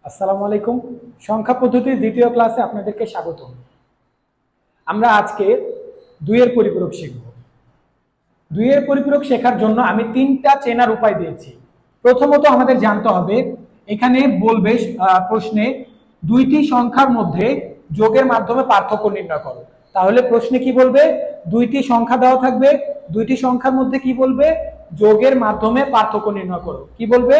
আসসালামু আলাইকুম। সংখ্যা পদ্ধতির দ্বিতীয় ক্লাসে আপনাদেরকে স্বাগত। আমরা আজকে দুইয়ের পরিপূরক শিখব। দুইয়ের পরিপূরক শেখার জন্য আমি তিনটা চেনার উপায় দিয়েছি। প্রথমত আমাদের জানতে হবে, এখানে বলবে প্রশ্নে দুইটি সংখ্যার মধ্যে যোগের মাধ্যমে পার্থক্য নির্ণয় করো। তাহলে প্রশ্নে কি বলবে? দুইটি সংখ্যা দেওয়া থাকবে, দুইটি সংখ্যার মধ্যে কি বলবে? যোগের মাধ্যমে পার্থক্য নির্ণয় করো। কি বলবে?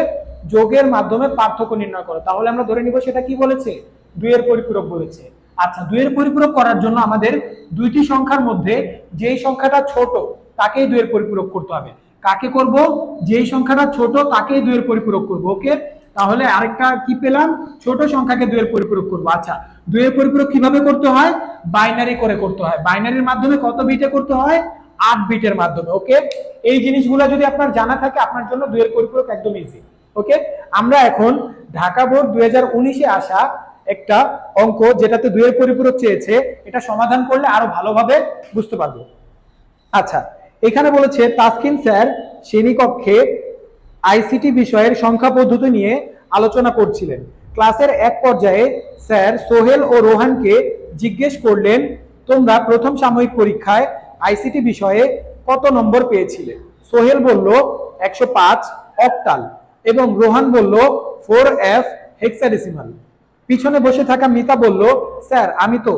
যোগের মাধ্যমে পার্থক্য নির্ণয় করো। তাহলে আমরা ধরে নিব সেটা কি বলেছে? দুইয়ের পরিপূরক বলেছে। আচ্ছা, দুইয়ের পরিপূরক করার জন্য আমাদের দুইটি সংখ্যার মধ্যে যেই সংখ্যাটা ছোট তাকেই দুইয়ের পরিপূরক করতে হবে। কাকে করব? যেই সংখ্যাটা ছোট তাকেই দুইয়ের পরিপূরক করব। ওকে, তাহলে আরেকটা কি পেলাম? ছোট সংখ্যাকে দুইয়ের পরিপূরক করব। আচ্ছা, দুইয়ের পরিপূরক কিভাবে করতে হয়? বাইনারি করে করতে হয়। বাইনারির মাধ্যমে কত বিটে করতে হয়? 8 বিটের মাধ্যমে। ওকে, এই জিনিসগুলো যদি আপনার জানা থাকে আপনার জন্য দুইয়ের পরিপূরক একদম ইজি। ওকে, আমরা এখন ঢাকা বোর্ড 2019-এ আসা একটা অঙ্ক যেটাতে দুইয়ের পরিপূরক চেয়েছে, এটা সমাধান করলে আরো ভালোভাবে বুঝতে পারবো। আচ্ছা, এখানে বলেছে তাসকিন স্যার শ্রেণীকক্ষে আইসিটি বিষয়ের সংখ্যা পদ্ধতি নিয়ে আলোচনা করছিলেন। ক্লাসের এক পর্যায়ে স্যার সোহেল ও রোহানকে জিজ্ঞেস করলেন, তোমরা প্রথম সাময়িক পরীক্ষায় আইসিটি বিষয়ে কত নম্বর পেয়েছিলে? সোহেল বলল 105 অক্টাল এবং রোহান বলল 4F হেক্সাডেসিমাল। পিছনে বসে থাকা মিতা বলল, স্যার আমি তো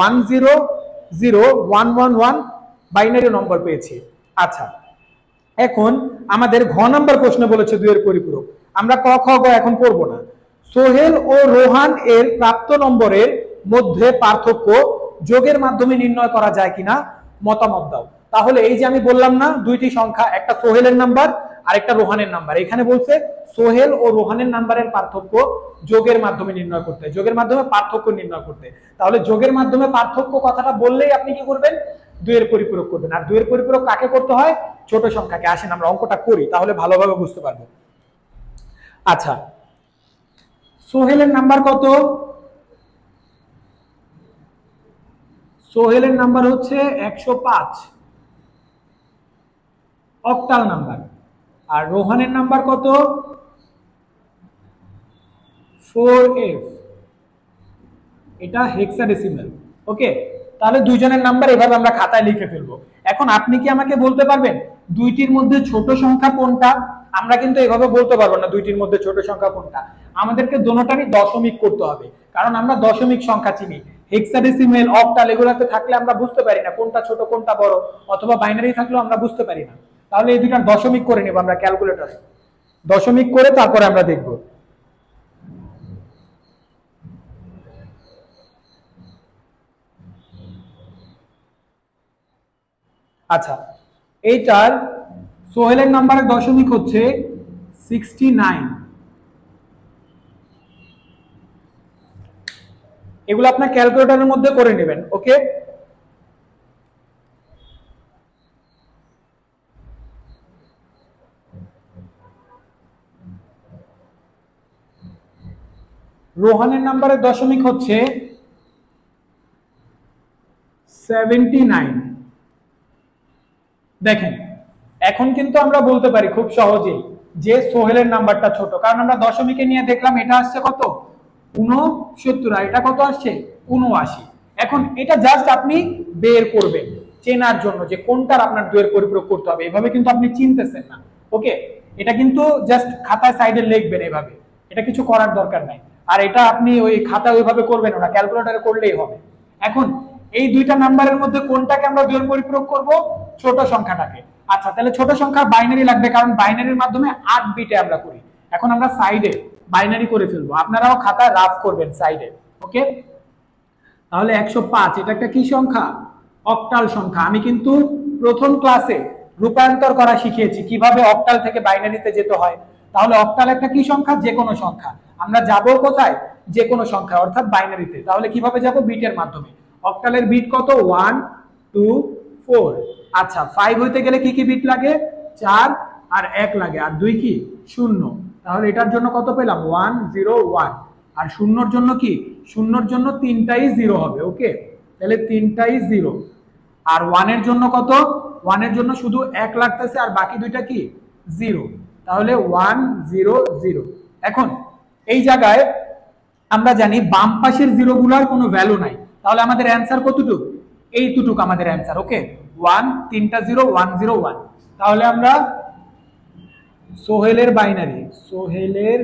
100111 বাইনারি নম্বর পেয়েছি। আচ্ছা, এখন আমাদের ঘ নাম্বার প্রশ্ন বলেছে দুইয়ের পরিপূরক। আমরা ক খ গ এখন পড়বো না। সোহেল ও রোহান এর প্রাপ্ত নম্বরের মধ্যে পার্থক্য যোগের মাধ্যমে নির্ণয় করা যায় কিনা মতামত দাও। তাহলে এই যে আমি বললাম না, দুইটি সংখ্যা, একটা সোহেলের নাম্বার আর একটা রোহানের নাম্বার। এখানে বলছে সোহেল ও রোহানের নাম্বারের পার্থক্য যোগের মাধ্যমে নির্ণয় করতে, যোগের মাধ্যমে পার্থক্য নির্ণয় করতে। তাহলে যোগের মাধ্যমে পার্থক্য কথাটা বললেই আপনি কি করবেন? দুইয়ের পরিপূরক করবেন। আর দুইয়ের পরিপূরক কাকে করতে হয়? ছোট সংখ্যাকে। আসেন আমরা অঙ্কটা করি, তাহলে ভালোভাবে বুঝতে পারবো। আচ্ছা, সোহেলের নাম্বার কত? সোহেলের নাম্বার হচ্ছে 105 অক্টাল নাম্বার। আর রোহানের নাম্বার কত? 4F, এটা হেক্সাডেসিমাল। ওকে, তাহলে দুইজনের নাম্বার এভাবে আমরা খাতায় লিখে ফেলবো। এখন আপনি কি আমাকে বলতে পারবেন দুইটির মধ্যে ছোট সংখ্যা কোনটা? আমরা কিন্তু এভাবে বলতে পারবো না দুইটির মধ্যে ছোট সংখ্যা কোনটা। আমাদেরকে দোনোটারই দশমিক করতে হবে, কারণ আমরা দশমিক সংখ্যা চিনি। হেক্সাডেসিমাল, অক্টাল এগুলোতে থাকলে আমরা বুঝতে পারি না কোনটা ছোট কোনটা বড়, অথবা বাইনারি থাকলেও আমরা বুঝতে পারি না। তাহলে এই দুইটার দশমিক করে নেব আমরা ক্যালকুলেটরে। দশমিক করে তারপরে আমরা দেখব। আচ্ছা, এইটার সোহেলের নাম্বারের দশমিক হচ্ছে 69। এগুলো আপনার ক্যালকুলেটরের মধ্যে করে নেবেন। ওকে, রোহানের নাম্বারের দশমিক হচ্ছে 79। দেখেন, এখন কিন্তু আমরা বলতে পারি খুব সহজেই যে সোহেলের নাম্বারটা ছোট, কারণ আমরা দশমিকে নিয়ে দেখলাম এটা আসছে কত? 69, আর এটা কত আসছে? 79। এখন এটা জাস্ট আপনি বের করবেন চেনার জন্য যে কোনটার আপনার দুইয়ের পরিপূরক করতে হবে। এভাবে কিন্তু আপনি চিনতেছেন না। ওকে, এটা কিন্তু জাস্ট খাতায় সাইডে লিখবেন এভাবে, এটা কিছু করার দরকার নাই। আর এটা আপনি ওই খাতা ওইভাবে করবেন না, ক্যালকুলেটরে করলেই হবে। এখন এই দুইটা নাম্বারের মধ্যে কোনটাকে আমরা দুইয়ের পরিপূরক করব? ছোট সংখ্যাটাকে। আচ্ছা, তাহলে ছোট সংখ্যা বাইনারি লাগবে, কারণ বাইনারির মাধ্যমে 8 বিটে আমরা করি। এখন আমরা সাইডে বাইনারি করে ফেলবো, আপনারাও খাতায় রাফ করবেন সাইডে। ওকে, তাহলে 105 এটা একটা কি সংখ্যা? অক্টাল সংখ্যা। আমি কিন্তু প্রথম ক্লাসে রূপান্তর করা শিখিয়েছি কিভাবে অক্টাল থেকে বাইনারিতে যেতে হয়। তাহলে অক্টাল একটা কি সংখ্যা? যে কোনো সংখ্যা। আমরা যাব কোথায়? যে কোনো সংখ্যা, অর্থাৎ বাইনারিতে। তাহলে কিভাবে যাব? বিটের মাধ্যমে। অক্টালের বিট কত? 1 2 4। আচ্ছা, 5 হইতে গেলে কি কি বিট লাগে? 4 আর 1 লাগে, আর 2 কি? 0। তাহলে এটার জন্য কত পেলাম? 1 0 1। আর শূন্যর জন্য কি? শূন্যর জন্য তিনটাই 0 হবে। ওকে, তাহলে তিনটাই 0। আর 1 এর জন্য কত? 1 এর জন্য শুধু 1 লাগতেছে, আর বাকি দুইটা কি? 0। তাহলে 1 0 0। এখন এই জায়গায় আমরা জানি বাম পাশের জিরোগুলোর কোনো ভ্যালু নাই, তাহলে আমাদের অ্যান্সার কতটুকু? এইটুকু আমাদের অ্যান্সার। ওকে, 1 তিনটা 0 1 0 1। তাহলে আমরা সোহেলের বাইনারি, সোহেলের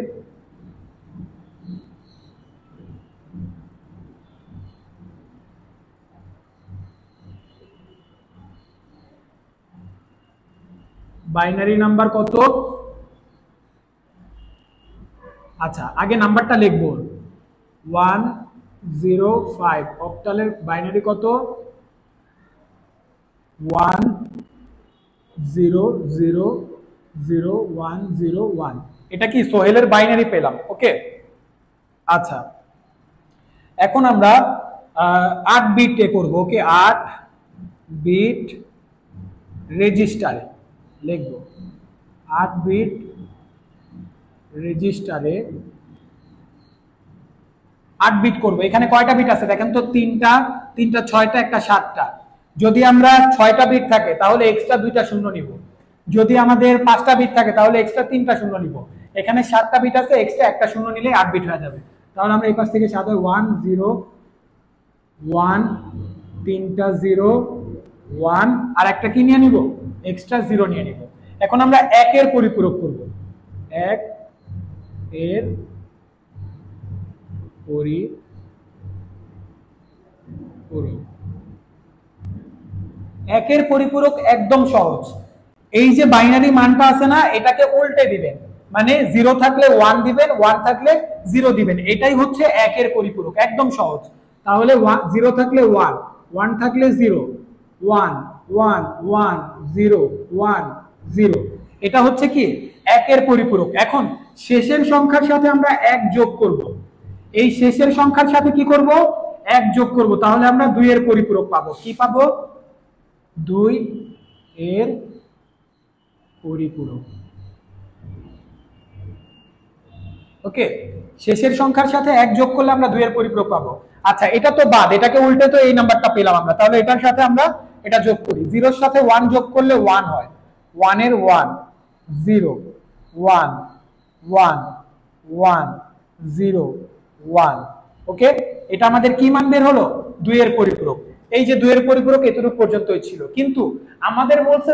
বাইনারি নাম্বার কত? আচ্ছা, আগে নাম্বারটা লিখবো 105। অক্টালের বাইনারি কত? 1 0 0 0 1 0 1। এটা কি সোহেলের বাইনারি পেলাম? ওকে, আচ্ছা এখন আমরা 8 বিটে করব। ওকে, 8 বিট রেজিস্টারে লিখব, 8 বিট রেজিস্টারে 8 বিট করব। এখানে কয়টা বিট আছে দেখেন তো? তিনটা 6টা, একটা 7টা। যদি আমরা 6টা বিট থাকে তাহলে এক্সট্রা 2টা শূন্য নিব। যদি আমাদের 5টা বিট থাকে তাহলে এক্সট্রা 3টা শূন্য নিব। এখানে 7টা বিট আছে, এক্সট্রা একটা শূন্য নিলে 8 বিট হয়ে যাবে। তাহলে আমরা এই পাশ থেকে 7 1 0 1, তিনটা 0 1, আর একটা কি নিয়ে নিব? এক্সট্রা 0 নিয়ে নিব। এখন আমরা 1 এর পরিপূরক করব। 1 এর পরিপূরক, 1 এর পরিপূরক একদম সহজ। এই যে বাইনারি মানটা আছে না, এটাকে উল্টে দিবেন, মানে 0 থাকলে 1 দিবেন, 1 থাকলে 0 দিবেন। এটাই হচ্ছে 1 এর পরিপূরক, একদম সহজ। তাহলে 0 থাকলে 1, 1 থাকলে 0, 1 1 1 0 1 0। এটা হচ্ছে কি 1 এর পরিপূরক। এখন শেষের সংখ্যার সাথে আমরা 1 যোগ করব। এই শেষের সংখ্যার সাথে কি করব? 1 যোগ করব। তাহলে আমরা 2 এর পরিপূরক পাবো। কি পাবো? 2 এর পরিপূরক। ওকে, শেষের সংখ্যার সাথে 1 যোগ করলে আমরা 2 এর পরিপূরক পাবো। আচ্ছা, এটা তো বাদ, এটাকে উল্টে তো এই নাম্বারটা পেলাম আমরা। তাহলে এটার সাথে আমরা এটা যোগ করি। 0 এর সাথে 1 যোগ করলে 1 হয়, 1 এর 1 0 1 1 1 0 1। ওকে, এটা আমাদের কি মান বের হলো? 2 এর পরিপূরক। এই যে 2 এর পরিপূরক এতটুকু পর্যন্তই ছিল, কিন্তু আমাদের বলছে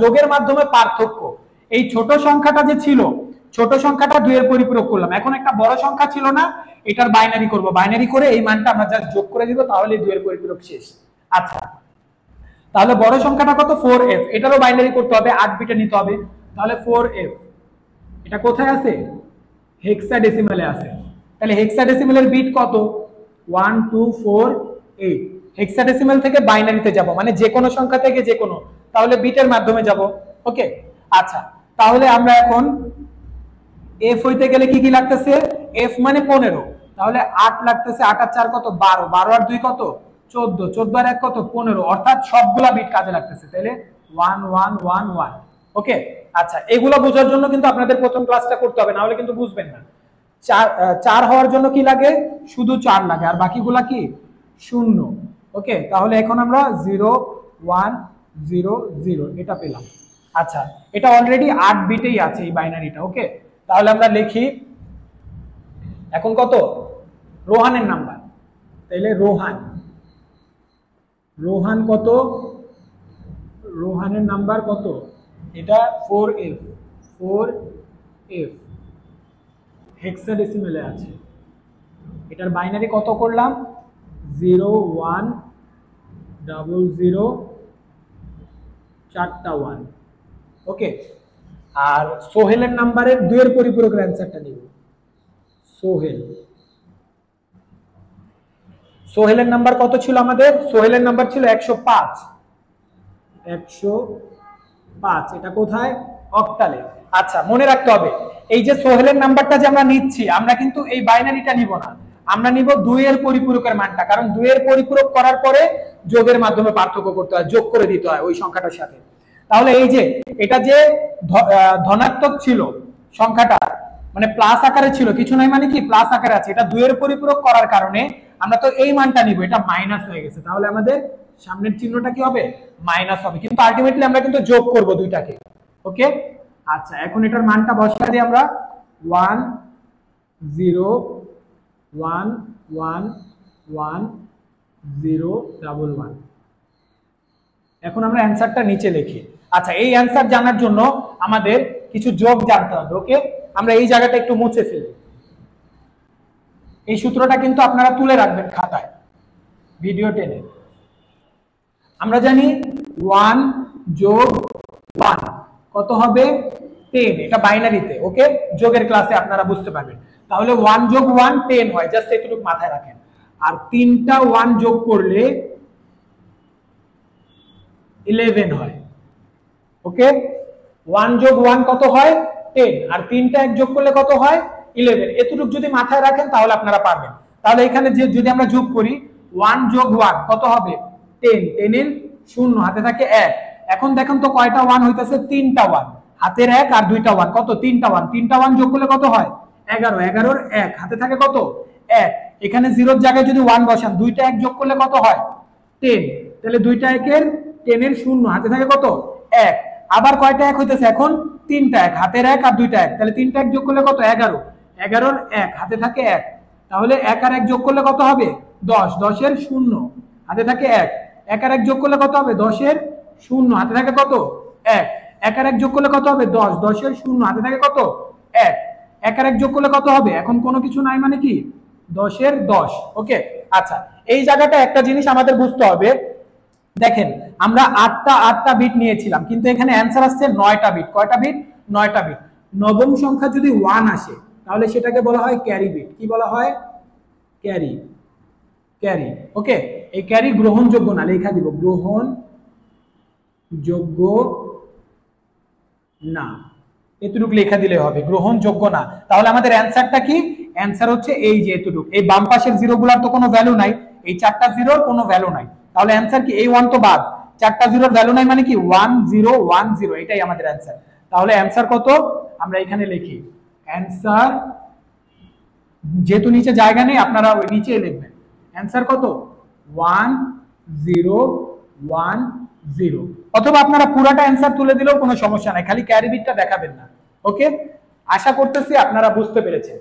যোগের মাধ্যমে পার্থক্য। এই ছোট সংখ্যাটা যে ছিল, ছোট সংখ্যাটা 2 এর পরিপূরক করলাম। এখন একটা বড় সংখ্যা ছিল না, এটার বাইনারি করব। বাইনারি করে এই মানটা আমরা জাস্ট যোগ করে দিব, তাহলে 2 এর পরিপূরক শেষ। আচ্ছা, তাহলে বড় সংখ্যাটা কত? 4f। এটারও বাইনারি করতে হবে, 8 বিটে নিতে হবে। তাহলে 4f, এটা কোথায় আছে? হেক্সাডেসিমালে আছে। তাহলে হেক্সাডেসিমালের বিট কত? 1 2 4 8। হেক্সাডেসিমাল থেকে বাইনারিতে যাব, মানে যে কোনো সংখ্যা থেকে যে কোনো, তাহলে বিটের মাধ্যমে যাব। ওকে, আচ্ছা তাহলে আমরা এখন এফ হইতে গেলে কি কি লাগতেছে? এফ মানে 15, তাহলে 8 লাগতেছে। 8 আর 4 কত? 12, 12 আর 2 কত? 14, 14 আর 1 কত? 15, অর্থাৎ সবগুলা বিট কাজে লাগতেছে। তাহলে 1 1 1 1। ওকে, আচ্ছা এগুলো বোঝার জন্য কিন্তু আপনাদের প্রথম ক্লাসটা করতে হবে, না হলে কিন্তু বুঝবেন না। 4 হওয়ার জন্য কি লাগে? শুধু 4 লাগে, আর বাকিগুলা কি? 0। ওকে, তাহলে এখন আমরা 0 1 0 0 এটা পেলাম। আচ্ছা, এটা অলরেডি 8 বিটেই আছে এই বাইনারিটা। ওকে, তাহলে আমরা লিখি এখন কত? রোহানের নাম্বার। তাহলে রোহান কত? রোহানের নাম্বার কত? এটা 4f, 4f হেক্সাডেসিমেলে আছে। এটার বাইনারি কত করলাম? 0 1 0 0 4টা 1। ওকে, আর সোহেলের নাম্বারের 2 এর পরিপূরকের অ্যান্সারটা নিব। সোহেলের নাম্বার কত ছিল আমাদের? সোহেলের নাম্বার ছিল 105। 105, এটা কোথায়? অক্টালে। আচ্ছা, মনে রাখতে হবে এই যে সোহেলের নাম্বারটা যে আমরা নিচ্ছি, আমরা কিন্তু এই বাইনারিটা নিব না, আমরা নিব 2 এর পরিপূরকের মানটা। কারণ 2 এর পরিপূরক করার পরে যোগের মাধ্যমে পার্থক্য করতে হয়, যোগ করে দিতে হয় ওই সংখ্যাটার সাথে। তাহলে এই যে এটা যে ধনাত্মক ছিল সংখ্যাটা, মানে প্লাস আকারে ছিল, কিছু নাই মানে কি প্লাস আকারে আছে, এটা 2 এর পরিপূরক করার কারণে আমরা তো এই মানটা নিব, এটা মাইনাস হয়ে গেছে। তাহলে আমাদের সামনের চিহ্নটা কি হবে? মাইনাস হবে, কিন্তু আলটিমেটলি আমরা কিন্তু যোগ করব দুইটাকে। ওকে, আচ্ছা এখন এটার মানটা বসাই দিই আমরা 1 0 1 1 1 0 1 1। এখন আমরা অ্যান্সারটা নিচে লিখি। আচ্ছা, এই অ্যান্সার জানার জন্য আমাদের কিছু যোগ জানতে হবে। ওকে, আমরা এই জায়গাটা একটু মুছে ফেলি। এই সূত্রটা কিন্তু আপনারা তুলে রাখবেন খাতায়, ভিডিও টেনে। আমরা জানি 1 যোগ 1 কত হবে 10, এটা বাইনারিতে। ওকে, যোগের ক্লাসে আপনারা বুঝতে পারবেন। তাহলে 1 যোগ 1 10 হয়, জাস্ট এতটুকু মাথায় রাখেন। আর 3টা 1 যোগ করলে 11 হয়। ওকে, 1 যোগ 1 কত হয় 10, আর 3টা 1 যোগ করলে কত হয় 11। এতটুকু যদি মাথায় রাখেন তাহলে আপনারা পারবেন। তাহলে এখানে যে যদি আমরা যোগ করি 1 যোগ 1 কত হবে 10, 10 এর 0 হাতে থাকে 1। এখন দেখেন তো কয়টা 1 হইতাছে, 3টা 1, হাতের 1 আর 2টা 1 কত 3টা 1, 3টা 1 যোগ করলে কত হয় 11, 11 এর 1 হাতে থাকে কত 1। এখানে 0 এর জায়গায় যদি 1 বসান, 2টা 1 যোগ করলে কত হয় 10, তাহলে 2টা 1 এর 10 এর 0 হাতে থাকে কত 1। আবার কয়টা 1 হইতেছে এখন 3টা 1, হাতের 1 আর 2টা 1, তাহলে 3টা 1 যোগ করলে কত 11, 11 এর 1 হাতে থাকে 1। তাহলে 1 আর 1 যোগ করলে কত হবে 10, 10 এর 0 হাতে থাকে 1। 1 আর 1 যোগ করলে কত হবে 10 এর 0 হাতে থাকে কত 1। 1 আর 1 যোগ করলে কত হবে 10, 10 এর 0 হাতে থাকে কত 1। 1 আর 1 যোগ করলে কত হবে, এখন কোনো কিছু নাই মানে কি 10 এর 10। ওকে, আচ্ছা এই জায়গাটা একটা জিনিস আমাদের বুঝতে হবে। দেখেন আমরা 8টা বিট নিয়েছিলাম, কিন্তু এখানে অ্যান্সার আসছে 9টা বিট। কয়টা বিট 9টা বিট। নবম সংখ্যা যদি 1 আসে তাহলে সেটাকে বলা হয় ক্যারি বিট। কি বলা হয় ক্যারি, ক্যারি। ওকে, এই ক্যারি গ্রহণযোগ্য না, লেখা দিব গ্রহণযোগ্য না, এতটুকু লেখা দিলে হবে গ্রহণযোগ্য না। তাহলে আমাদের অ্যান্সারটা কি, অ্যান্সার হচ্ছে এই যে এতটুকু। এই বাম পাশের জিরোগুলোর তো কোনো ভ্যালু নাই, এই 4টা জিরোর কোনো ভ্যালু নাই। তাহলে অ্যান্সার কি, এই 1 তো বাদ, 4টা জিরোর ভ্যালু নাই মানে কি 1 0 1 0, এটাই আমাদের অ্যান্সার। তাহলে অ্যান্সার কত আমরা এখানে লিখি, অ্যান্সার যেহেতু নিচে জায়গা নেই আপনারা ওই নিচে লিখবেন। অ্যান্সার কত 1 0 1 0, অথবা আপনারা পুরাটা অ্যান্সার তুলে দিলেও কোনো সমস্যা নাই, খালি ক্যারি বিটটা দেখাবেন না। ওকে, আশা করতেছি আপনারা বুঝতে পেরেছেন।